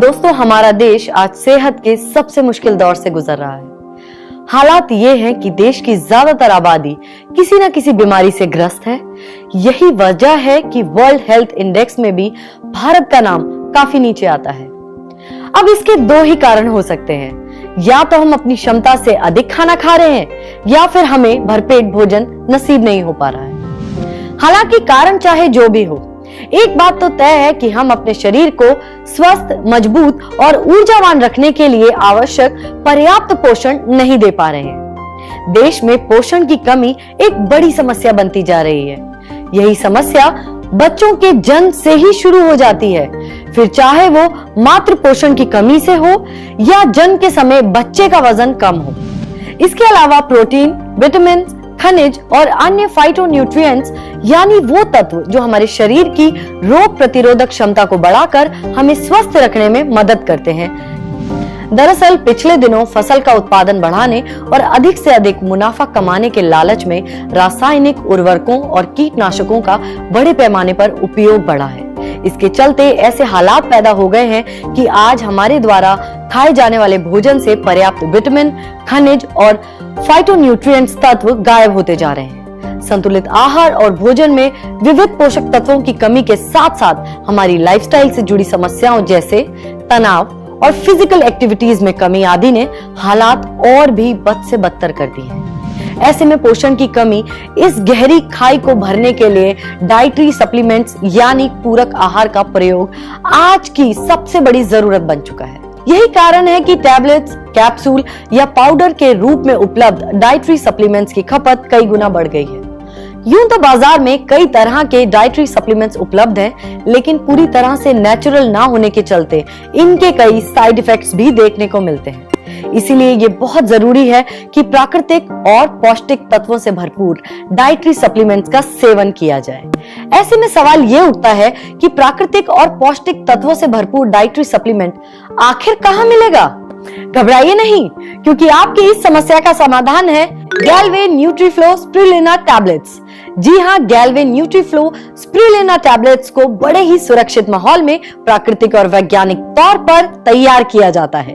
दोस्तों, हमारा देश आज सेहत के सबसे मुश्किल दौर से गुजर रहा है। हालात ये हैं कि देश की ज्यादातर आबादी किसी न किसी बीमारी से ग्रस्त है। यही वजह है कि वर्ल्ड हेल्थ इंडेक्स में भी भारत का नाम काफी नीचे आता है। अब इसके दो ही कारण हो सकते हैं, या तो हम अपनी क्षमता से अधिक खाना खा रहे हैं या फिर हमें भरपेट भोजन नसीब नहीं हो पा रहा है। हालांकि कारण चाहे जो भी हो, एक बात तो तय है कि हम अपने शरीर को स्वस्थ, मजबूत और ऊर्जावान रखने के लिए आवश्यक पर्याप्त पोषण नहीं दे पा रहे हैं। देश में पोषण की कमी एक बड़ी समस्या बनती जा रही है। यही समस्या बच्चों के जन्म से ही शुरू हो जाती है, फिर चाहे वो मातृ पोषण की कमी से हो या जन्म के समय बच्चे का वजन कम हो। इसके अलावा प्रोटीन, विटामिन, खनिज और अन्य फाइटोन्यूट्रिएंट्स यानी वो तत्व जो हमारे शरीर की रोग प्रतिरोधक क्षमता को बढ़ाकर हमें स्वस्थ रखने में मदद करते हैं। दरअसल पिछले दिनों फसल का उत्पादन बढ़ाने और अधिक से अधिक मुनाफा कमाने के लालच में रासायनिक उर्वरकों और कीटनाशकों का बड़े पैमाने पर उपयोग बढ़ा है। इसके चलते ऐसे हालात पैदा हो गए हैं कि आज हमारे द्वारा खाए जाने वाले भोजन से पर्याप्त विटामिन, खनिज और फाइटोन्यूट्रिएंट्स तत्व गायब होते जा रहे हैं। संतुलित आहार और भोजन में विविध पोषक तत्वों की कमी के साथ साथ हमारी लाइफस्टाइल से जुड़ी समस्याओं जैसे तनाव और फिजिकल एक्टिविटीज में कमी आदि ने हालात और भी बद से बदतर कर दी है। ऐसे में पोषण की कमी इस गहरी खाई को भरने के लिए डाइटरी सप्लीमेंट्स यानी पूरक आहार का प्रयोग आज की सबसे बड़ी जरूरत बन चुका है। यही कारण है कि टैबलेट्स, कैप्सूल या पाउडर के रूप में उपलब्ध डाइटरी सप्लीमेंट्स की खपत कई गुना बढ़ गई है। यूं तो बाजार में कई तरह के डाइटरी सप्लीमेंट्स उपलब्ध हैं, लेकिन पूरी तरह से नेचुरल ना होने के चलते इनके कई साइड इफेक्ट्स भी देखने को मिलते हैं। इसीलिए ये बहुत जरूरी है कि प्राकृतिक और पौष्टिक तत्वों से भरपूर डाइटरी सप्लीमेंट्स का सेवन किया जाए। ऐसे में सवाल ये उठता है कि प्राकृतिक और पौष्टिक तत्वों से भरपूर डाइटरी सप्लीमेंट आखिर कहाँ मिलेगा? घबराइए नहीं, क्योंकि आपकी इस समस्या का समाधान है गैल्वे न्यूट्रीफ्लो स्पिरुलिना टैबलेट्स। जी हाँ, गैल्वे न्यूट्रीफ्लो स्पिरुलिना टैबलेट्स को बड़े ही सुरक्षित माहौल में प्राकृतिक और वैज्ञानिक तौर पर तैयार किया जाता है।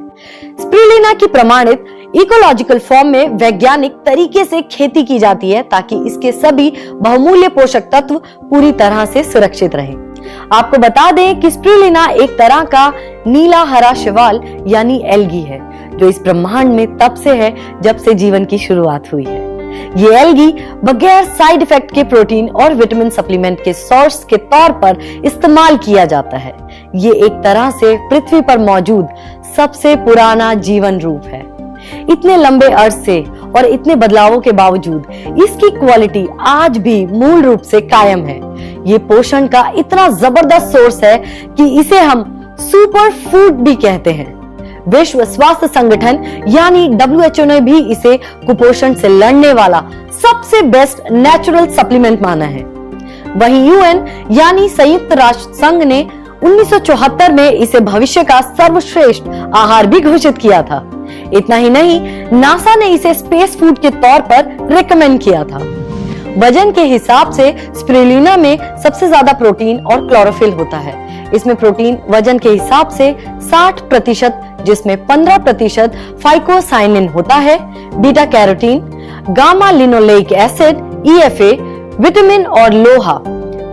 स्पिरुलिना की प्रमाणित इकोलॉजिकल फॉर्म में वैज्ञानिक तरीके से खेती की जाती है ताकि इसके सभी बहुमूल्य पोषक तत्व पूरी तरह से सुरक्षित रहें। आपको बता दें कि स्पिरुलिना एक तरह का नीला हरा शैवाल यानी एल्गी है, जो इस ब्रह्मांड में तब से है जब से जीवन की शुरुआत हुई है। ये एल्गी बगैर साइड इफेक्ट के प्रोटीन और विटामिन सप्लीमेंट के सोर्स के तौर पर इस्तेमाल किया जाता है। ये एक तरह से पृथ्वी पर मौजूद सबसे पुराना जीवन रूप है। इतने लंबे अर्ज से और इतने बदलावों के बावजूद इसकी क्वालिटी आज भी मूल रूप से कायम है। ये पोषण का इतना जबरदस्त सोर्स है कि इसे हम सुपर फूड भी कहते हैं। विश्व स्वास्थ्य संगठन यानी WHO ने भी इसे कुपोषण से लड़ने वाला सबसे बेस्ट नेचुरल सप्लीमेंट माना है। वहीं UN यानी संयुक्त राष्ट्र संघ ने 1974 में इसे भविष्य का सर्वश्रेष्ठ आहार भी घोषित किया था। इतना ही नहीं, नासा ने इसे स्पेस फूड के तौर पर रिकमेंड किया था। वजन के हिसाब से स्पिरुलिना में सबसे ज्यादा प्रोटीन और क्लोरोफिल होता है। इसमें प्रोटीन वजन के हिसाब से 60%, जिसमें 15% फाइकोसाइनिन होता है, beta carotene, gamma linoleic acid, EFA, vitamin और लोहा,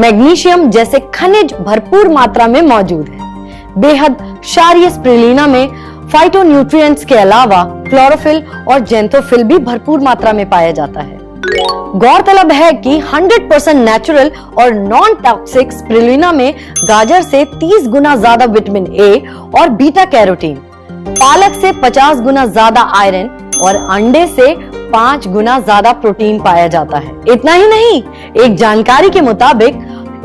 मैग्नीशियम जैसे खनिज भरपूर मात्रा में मौजूद है। बेहद क्षारीय स्पिरुलिना में फाइटोन्यूट्रिएंट्स के अलावा क्लोरोफिल और जेंथोफिल भी भरपूर मात्रा में पाया जाता है। गौरतलब है कि 100% नेचुरल और नॉन टॉक्सिक स्पिरुलिना में गाजर से 30 गुना ज्यादा विटामिन A और बीटा कैरोटीन, पालक से 50 गुना ज्यादा आयरन और अंडे से 5 गुना ज्यादा प्रोटीन पाया जाता है। इतना ही नहीं, एक जानकारी के मुताबिक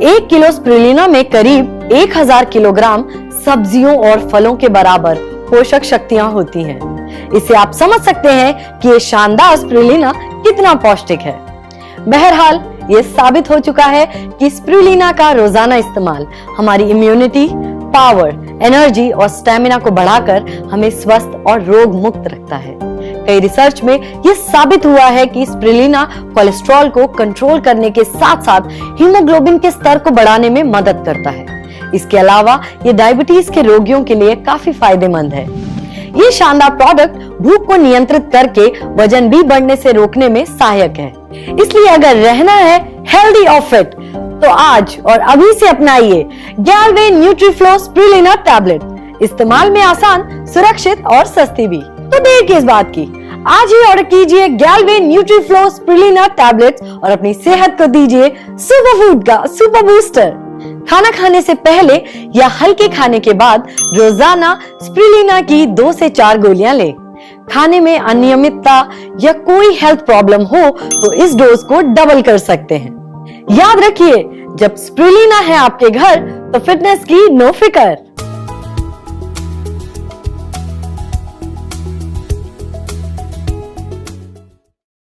1 किलो स्पिरुलिना में करीब 1000 किलोग्राम सब्जियों और फलों के बराबर पोषक शक्तियां होती हैं। इससे आप समझ सकते हैं कि ये शानदार स्पिरुलिना कितना पौष्टिक है। बहरहाल ये साबित हो चुका है कि स्पिरुलिना का रोजाना इस्तेमाल हमारी इम्यूनिटी, पावर, एनर्जी और स्टेमिना को बढ़ाकर हमें स्वस्थ और रोग मुक्त रखता है। कई रिसर्च में यह साबित हुआ है कि स्पिरुलिना कोलेस्ट्रॉल को कंट्रोल करने के साथ साथ हीमोग्लोबिन के स्तर को बढ़ाने में मदद करता है। इसके अलावा ये डायबिटीज के रोगियों के लिए काफी फायदेमंद है। ये शानदार प्रोडक्ट भूख को नियंत्रित करके वजन भी बढ़ने से रोकने में सहायक है। इसलिए अगर रहना है हेल्दी और फिट तो आज और अभी से अपनाइए गैलवे न्यूट्रीफ्लो स्प्रुलिना टैबलेट। इस्तेमाल में आसान, सुरक्षित और सस्ती भी। तो देर किस बात की, आज ही ऑर्डर कीजिए गैलवे न्यूट्रीफ्लो स्प्रुलिना टैबलेट और अपनी सेहत को दीजिए सुपर फूड का सुपर बूस्टर। खाना खाने से पहले या हल्के खाने के बाद रोजाना स्प्रुलिना की 2 से 4 गोलियां लें। खाने में अनियमितता या कोई हेल्थ प्रॉब्लम हो तो इस डोज को डबल कर सकते हैं। याद रखिए, जब स्प्रुलिना है आपके घर तो फिटनेस की नो फिकर।